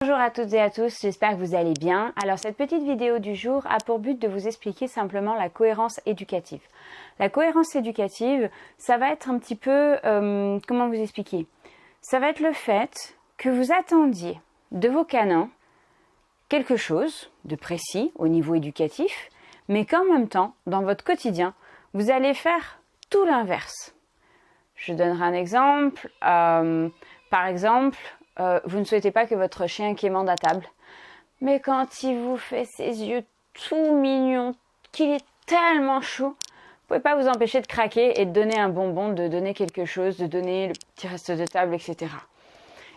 Bonjour à toutes et à tous, j'espère que vous allez bien. Alors cette petite vidéo du jour a pour but de vous expliquer simplement la cohérence éducative. La cohérence éducative, ça va être un petit peu, comment vous expliquer? Ça va être le fait que vous attendiez de vos canins quelque chose de précis au niveau éducatif, mais qu'en même temps, dans votre quotidien, vous allez faire tout l'inverse. Je donnerai un exemple. Par exemple, vous ne souhaitez pas que votre chien quémande à table, mais quand il vous fait ses yeux tout mignons, qu'il est tellement chou, vous ne pouvez pas vous empêcher de craquer et de donner un bonbon, de donner quelque chose, de donner le petit reste de table, etc.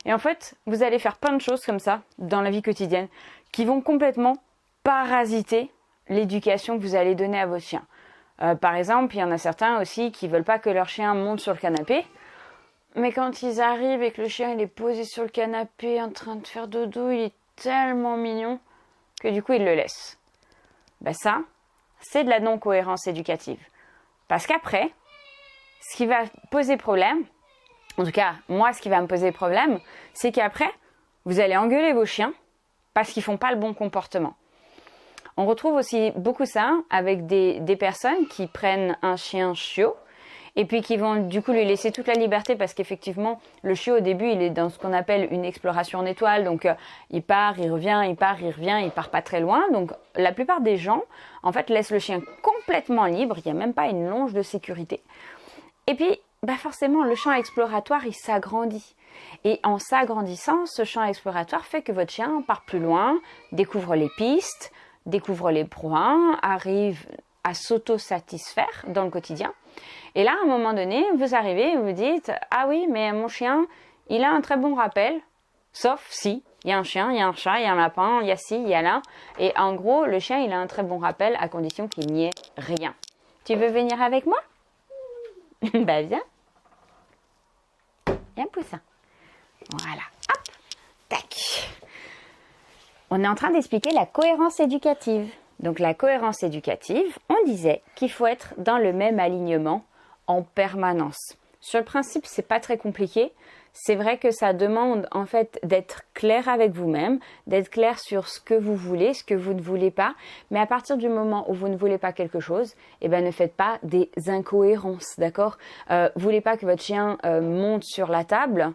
Et en fait, vous allez faire plein de choses comme ça dans la vie quotidienne qui vont complètement parasiter l'éducation que vous allez donner à votre chien. Par exemple, il y en a certains aussi qui ne veulent pas que leur chien monte sur le canapé. Mais quand ils arrivent et que le chien il est posé sur le canapé en train de faire dodo, il est tellement mignon que du coup ils le laissent. Ben ça, c'est de la non-cohérence éducative. Parce qu'après, ce qui va poser problème, en tout cas moi ce qui va me poser problème, c'est qu'après, vous allez engueuler vos chiens parce qu'ils ne font pas le bon comportement. On retrouve aussi beaucoup ça avec des personnes qui prennent un chien chiot et puis qui vont du coup lui laisser toute la liberté parce qu'effectivement le chiot au début il est dans ce qu'on appelle une exploration en étoile, donc il part, il revient, il part, il revient, il part pas très loin, donc la plupart des gens en fait laissent le chien complètement libre, il n'y a même pas une longe de sécurité, et puis forcément le champ exploratoire il s'agrandit, et en s'agrandissant ce champ exploratoire fait que votre chien part plus loin, découvre les pistes, découvre les proies, arrive à s'auto-satisfaire dans le quotidien. Et là, à un moment donné, vous arrivez et vous dites « Ah oui, mais mon chien, il a un très bon rappel, sauf si, il y a un chien, il y a un chat, il y a un lapin, il y a ci, il y a là. » Et en gros, le chien, il a un très bon rappel à condition qu'il n'y ait rien. Tu veux venir avec moi? Bah viens. Viens, poussin. Voilà. Hop. Tac. On est en train d'expliquer la cohérence éducative. Donc la cohérence éducative, on disait qu'il faut être dans le même alignement en permanence. Sur le principe, c'est pas très compliqué. C'est vrai que ça demande en fait d'être clair avec vous-même, d'être clair sur ce que vous voulez, ce que vous ne voulez pas. Mais à partir du moment où vous ne voulez pas quelque chose, ne faites pas des incohérences, d'accord? Voulez pas que votre chien monte sur la table,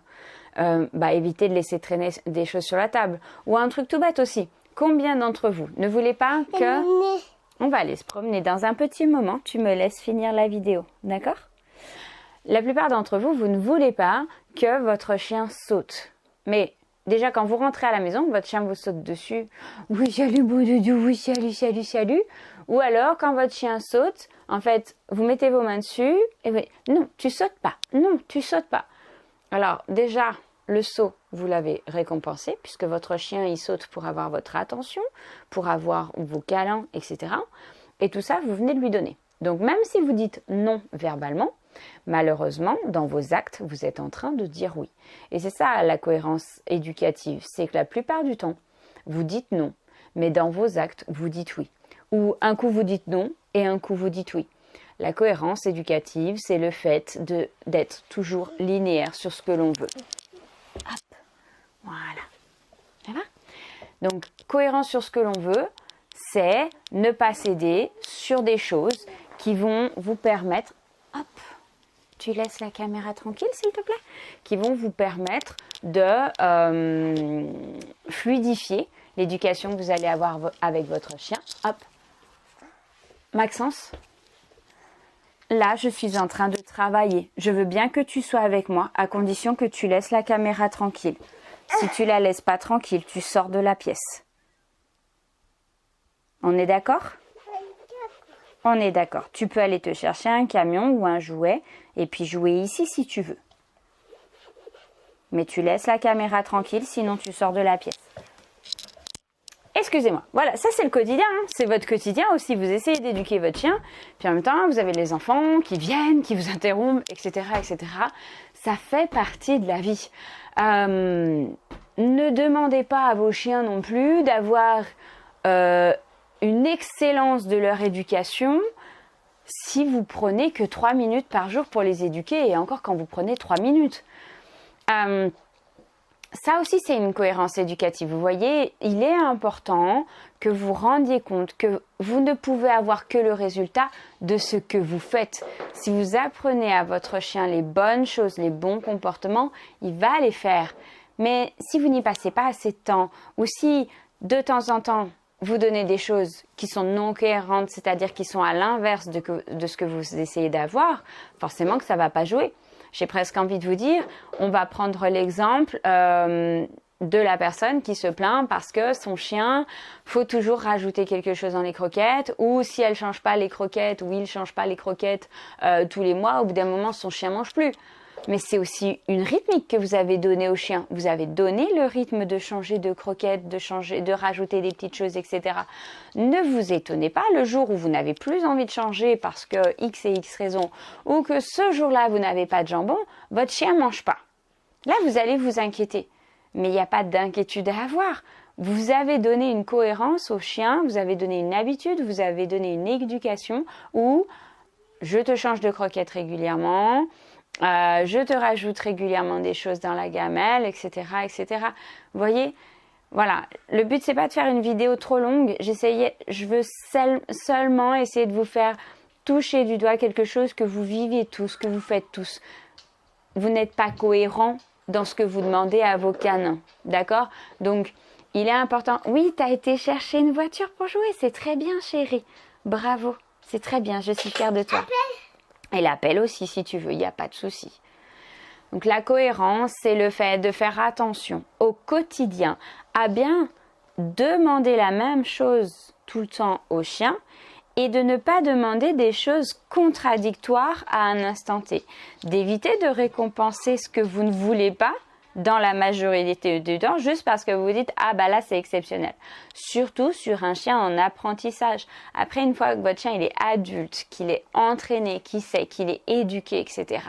évitez de laisser traîner des choses sur la table. Ou un truc tout bête aussi. Combien d'entre vous ne voulez pas que... On va aller se promener dans un petit moment. Tu me laisses finir la vidéo, d'accord? La plupart d'entre vous, vous ne voulez pas que votre chien saute. Mais déjà, quand vous rentrez à la maison, votre chien vous saute dessus. Oui, salut, beau doudou, oui, salut, salut, salut. Ou alors, quand votre chien saute, en fait, vous mettez vos mains dessus et vous dites, non, tu sautes pas. Non, tu sautes pas. Alors, déjà... Le saut, vous l'avez récompensé puisque votre chien il saute pour avoir votre attention, pour avoir vos câlins, etc. Et tout ça, vous venez de lui donner. Donc même si vous dites non verbalement, malheureusement, dans vos actes, vous êtes en train de dire oui. Et c'est ça la cohérence éducative, c'est que la plupart du temps, vous dites non, mais dans vos actes, vous dites oui. Ou un coup vous dites non et un coup vous dites oui. La cohérence éducative, c'est le fait d'être toujours linéaire sur ce que l'on veut. Hop, voilà. Ça va? Donc, cohérence sur ce que l'on veut, c'est ne pas céder sur des choses qui vont vous permettre... Hop, tu laisses la caméra tranquille, s'il te plaît? Qui vont vous permettre de fluidifier l'éducation que vous allez avoir avec votre chien. Hop. Maxence? Là, je suis en train de travailler. Je veux bien que tu sois avec moi, à condition que tu laisses la caméra tranquille. Si tu la laisses pas tranquille, tu sors de la pièce. On est d'accord? On est d'accord. Tu peux aller te chercher un camion ou un jouet et puis jouer ici si tu veux. Mais tu laisses la caméra tranquille, sinon tu sors de la pièce. Excusez-moi. Voilà, ça c'est le quotidien. Hein. C'est votre quotidien aussi. Vous essayez d'éduquer votre chien. Puis en même temps, vous avez les enfants qui viennent, qui vous interrompent, etc., etc. Ça fait partie de la vie. Ne demandez pas à vos chiens non plus d'avoir une excellence de leur éducation si vous prenez que 3 minutes par jour pour les éduquer. Et encore quand vous prenez 3 minutes. ça aussi, c'est une cohérence éducative. Vous voyez, il est important que vous rendiez compte que vous ne pouvez avoir que le résultat de ce que vous faites. Si vous apprenez à votre chien les bonnes choses, les bons comportements, il va les faire. Mais si vous n'y passez pas assez de temps, ou si de temps en temps, vous donnez des choses qui sont non cohérentes, c'est-à-dire qui sont à l'inverse de ce que vous essayez d'avoir, forcément que ça ne va pas jouer. J'ai presque envie de vous dire, on va prendre l'exemple de la personne qui se plaint parce que son chien, faut toujours rajouter quelque chose dans les croquettes, ou si elle change pas les croquettes, ou il change pas les croquettes tous les mois, au bout d'un moment, son chien mange plus. Mais c'est aussi une rythmique que vous avez donnée au chien. Vous avez donné le rythme de changer de croquettes, de rajouter des petites choses, etc. Ne vous étonnez pas le jour où vous n'avez plus envie de changer parce que X et X raison, ou que ce jour-là, vous n'avez pas de jambon, votre chien ne mange pas. Là, vous allez vous inquiéter. Mais il n'y a pas d'inquiétude à avoir. Vous avez donné une cohérence au chien, vous avez donné une habitude, vous avez donné une éducation où je te change de croquettes régulièrement, je te rajoute régulièrement des choses dans la gamelle, etc., etc. Vous voyez, voilà. Le but, c'est pas de faire une vidéo trop longue. Je veux seulement essayer de vous faire toucher du doigt quelque chose que vous vivez tous, que vous faites tous. Vous n'êtes pas cohérent dans ce que vous demandez à vos canins, d'accord? Donc, il est important. Oui, tu as été chercher une voiture pour jouer, c'est très bien, chérie. Bravo, c'est très bien, je suis fière de toi. Et l'appel aussi, si tu veux, il n'y a pas de souci. Donc la cohérence, c'est le fait de faire attention au quotidien à bien demander la même chose tout le temps au chien et de ne pas demander des choses contradictoires à un instant T. D'éviter de récompenser ce que vous ne voulez pas dans la majorité du temps, juste parce que vous vous dites « Ah bah là c'est exceptionnel ». Surtout sur un chien en apprentissage. Après, une fois que votre chien il est adulte, qu'il est entraîné, qu'il sait, qu'il est éduqué, etc.,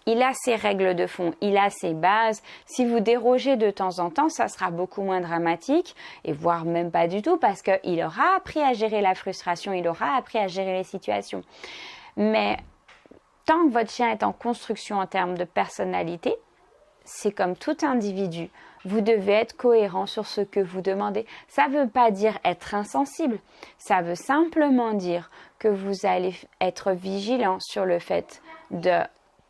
il a ses règles de fond, il a ses bases. Si vous dérogez de temps en temps, ça sera beaucoup moins dramatique, et voire même pas du tout, parce qu'il aura appris à gérer la frustration, il aura appris à gérer les situations. Mais tant que votre chien est en construction en termes de personnalité, c'est comme tout individu. Vous devez être cohérent sur ce que vous demandez. Ça ne veut pas dire être insensible. Ça veut simplement dire que vous allez être vigilant sur le fait de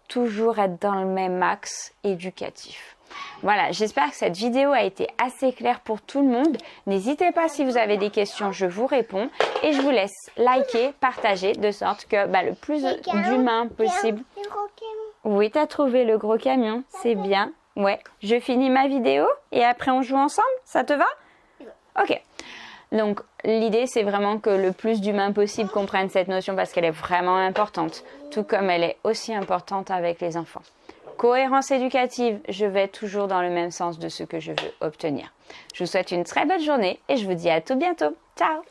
toujours être dans le même axe éducatif. Voilà, j'espère que cette vidéo a été assez claire pour tout le monde. N'hésitez pas, si vous avez des questions, je vous réponds. Et je vous laisse liker, partager, de sorte que le plus d'humains possible... Oui, tu as trouvé le gros camion, c'est bien. Ouais, je finis ma vidéo et après on joue ensemble, ça te va? Ok. Donc l'idée c'est vraiment que le plus d'humains possible comprennent cette notion parce qu'elle est vraiment importante, tout comme elle est aussi importante avec les enfants. Cohérence éducative, je vais toujours dans le même sens de ce que je veux obtenir. Je vous souhaite une très belle journée et je vous dis à tout bientôt. Ciao!